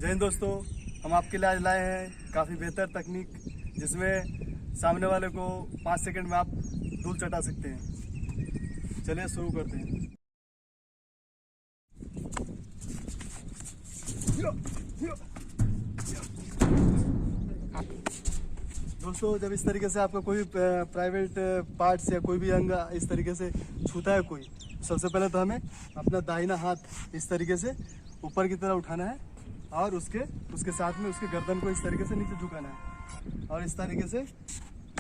जय हिंद दोस्तों, हम आपके लिए आज लाए हैं काफ़ी बेहतर तकनीक जिसमें सामने वाले को 5 सेकंड में आप धूल चटा सकते हैं। चलिए शुरू करते हैं। दोस्तों, जब इस तरीके से आपका कोई प्राइवेट पार्ट्स या कोई भी अंग इस तरीके से छूता है कोई, सबसे पहले तो हमें अपना दाहिना हाथ इस तरीके से ऊपर की तरफ उठाना है और उसके साथ में उसके गर्दन को इस तरीके से नीचे झुकाना है और इस तरीके से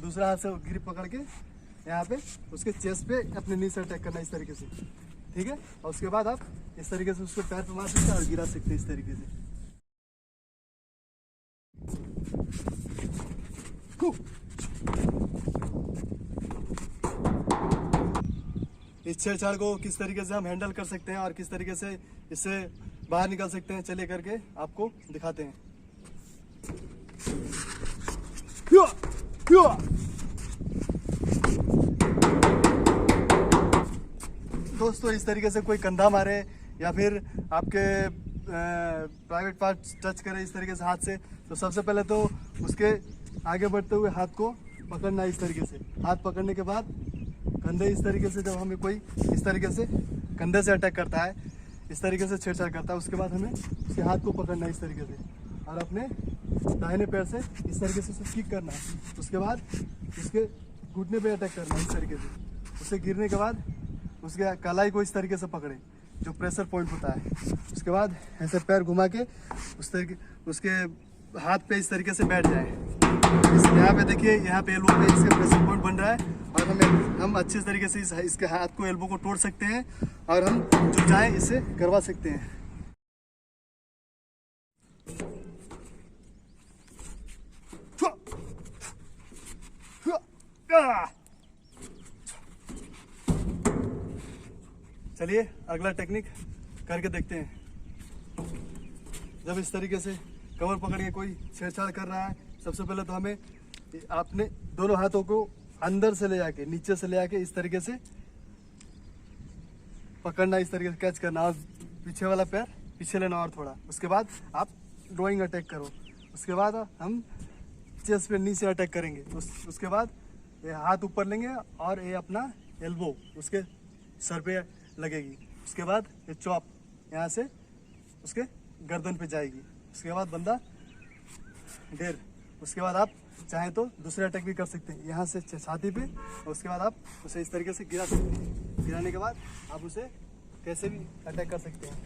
दूसरा हाथ से ग्रिप पकड़ के यहाँ पे उसके चेस्ट पे अपने नी से अटैक करना है इस तरीके से। ठीक है, और उसके बाद आप इस तरीके से उसको पैर पे मार सकते हैं और गिरा सकते हैं इस तरीके से। इस छेड़छाड़ को किस तरीके से हम हैंडल कर सकते हैं और किस तरीके से इससे बाहर निकल सकते हैं, चलिए करके आपको दिखाते हैं। दोस्तों, इस तरीके से कोई कंधा मारे या फिर आपके प्राइवेट पार्ट टच करे इस तरीके से हाथ से, तो सबसे पहले तो उसके आगे बढ़ते हुए हाथ को पकड़ना है इस तरीके से। हाथ पकड़ने के बाद कंधे इस तरीके से, जब हमें कोई इस तरीके से कंधे से अटैक करता है, इस तरीके से छेड़छाड़ करता है, उसके बाद हमें उसके हाथ को पकड़ना है इस तरीके से और अपने दाहिने पैर से इस तरीके से किक करना है। उसके बाद उसके घुटने पे अटैक करना है इस तरीके से। उससे गिरने के बाद उसके कलाई को इस तरीके से पकड़े जो प्रेशर पॉइंट होता है। उसके बाद ऐसे पैर घुमा के उस तरीके उसके हाथ पे इस तरीके से बैठ जाए। यहाँ पे देखिए, यहाँ पे एल्बो पे इसका प्रेशर पॉइंट बन रहा है और हम अच्छे तरीके से इसके हाथ को, एल्बो को तोड़ सकते हैं और हम जो चाहे इसे करवा सकते हैं। चलिए अगला टेक्निक करके देखते हैं। जब इस तरीके से कमर पकड़ के कोई छेड़छाड़ कर रहा है, सबसे पहले तो हमें अपने दोनों हाथों को अंदर से ले जाके, नीचे से ले जाके इस तरीके से पकड़ना, इस तरीके से कैच करना और पीछे वाला पैर पीछे लेना और थोड़ा। उसके बाद आप ड्राइंग अटैक करो। उसके बाद हम चेस्ट पे नी से अटैक करेंगे। उसके बाद ये हाथ ऊपर लेंगे और ये अपना एल्बो उसके सर पे लगेगी। उसके बाद ये चॉप यहाँ से उसके गर्दन पे जाएगी। उसके बाद बंदा ढेर। उसके बाद आप चाहें तो दूसरे अटैक भी कर सकते हैं यहाँ से छाती पे, और उसके बाद आप उसे इस तरीके से गिरा सकते हैं। गिराने के बाद आप उसे कैसे भी अटैक कर सकते हैं।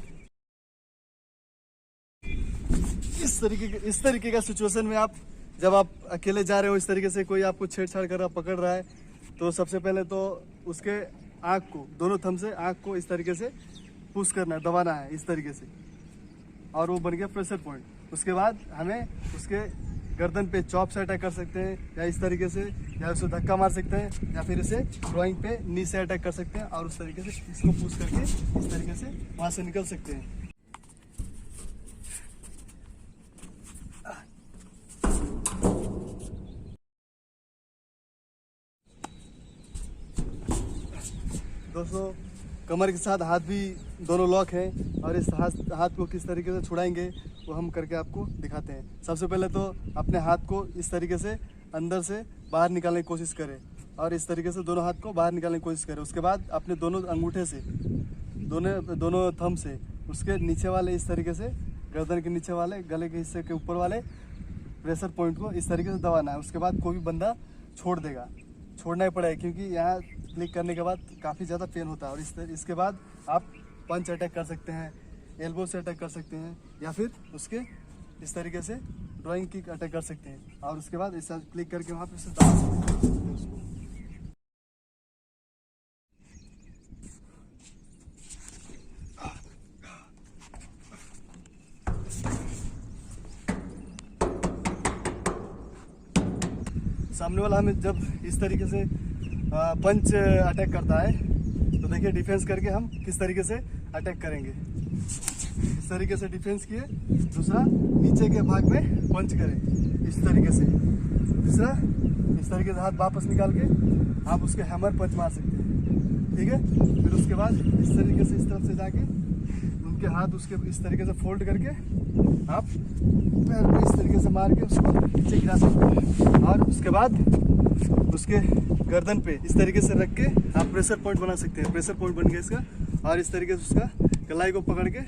इस तरीके का सिचुएशन में आप जब आप अकेले जा रहे हो, इस तरीके से कोई आपको छेड़छाड़ कर रहा, पकड़ रहा है, तो सबसे पहले तो उसके आँख को, दोनों थंब से आँख को इस तरीके से पुश करना है, दबाना है इस तरीके से, और वो बन गया प्रेशर पॉइंट। उसके बाद हमें उसके गर्दन पे चॉप से अटैक कर सकते हैं या इस तरीके से, या उसे धक्का मार सकते हैं, या फिर इसे ड्राइंग पे नी से अटैक कर सकते हैं और उस तरीके से इसको पुश करके इस तरीके से वहाँ से निकल सकते हैं। दोस्तों, कमर के साथ हाथ भी दोनों लॉक हैं और इस हाथ को किस तरीके से छुड़ाएंगे वो हम करके आपको दिखाते हैं। सबसे पहले तो अपने हाथ को इस तरीके से अंदर से बाहर निकालने की कोशिश करें और इस तरीके से दोनों हाथ को बाहर निकालने की कोशिश करें। उसके बाद अपने दोनों अंगूठे से, दोनों थंब से उसके नीचे वाले, इस तरीके से गर्दन के नीचे वाले, गले के हिस्से के ऊपर वाले प्रेशर पॉइंट को इस तरीके से दबाना है। उसके बाद कोई भी बंदा छोड़ देगा, छोड़ना ही पड़ेगा क्योंकि यहाँ क्लिक करने के बाद काफ़ी ज़्यादा पेन होता है। और इसके बाद आप पंच अटैक कर सकते हैं, एल्बो से अटैक कर सकते हैं, या फिर उसके इस तरीके से ड्राइंग किक अटैक कर सकते हैं और उसके बाद इस क्लिक करके वहाँ पे उसे दबा सकते हैं उसको। सामने वाला हमें जब इस तरीके से पंच अटैक करता है तो देखिए डिफेंस करके हम किस तरीके से अटैक करेंगे। इस तरीके से डिफेंस किए, दूसरा नीचे के भाग में पंच करें इस तरीके से, तीसरा इस तरीके से हाथ वापस निकाल के आप उसके हैमर पंच मार सकते हैं। ठीक है, फिर उसके बाद इस तरीके से इस तरफ से जाके उनके आपके हाथ उसके इस तरीके से फोल्ड करके आप पैर को इस तरीके से मार के उसको नीचे गिरा सकते हैं। और उसके बाद उसके गर्दन पे इस तरीके से रख के आप प्रेशर पॉइंट बना सकते हैं। प्रेशर पॉइंट बन गया इसका। और इस तरीके से उसका कलाई को पकड़ के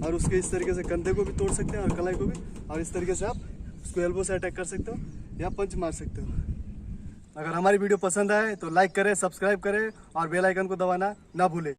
और उसके इस तरीके से कंधे को भी तोड़ सकते हैं और कलाई को भी। और इस तरीके से आप उसको एल्बो से अटैक कर सकते हो या पंच मार सकते हो। अगर हमारी वीडियो पसंद आए तो लाइक करें, सब्सक्राइब करें और बेल आइकन को दबाना ना भूलें।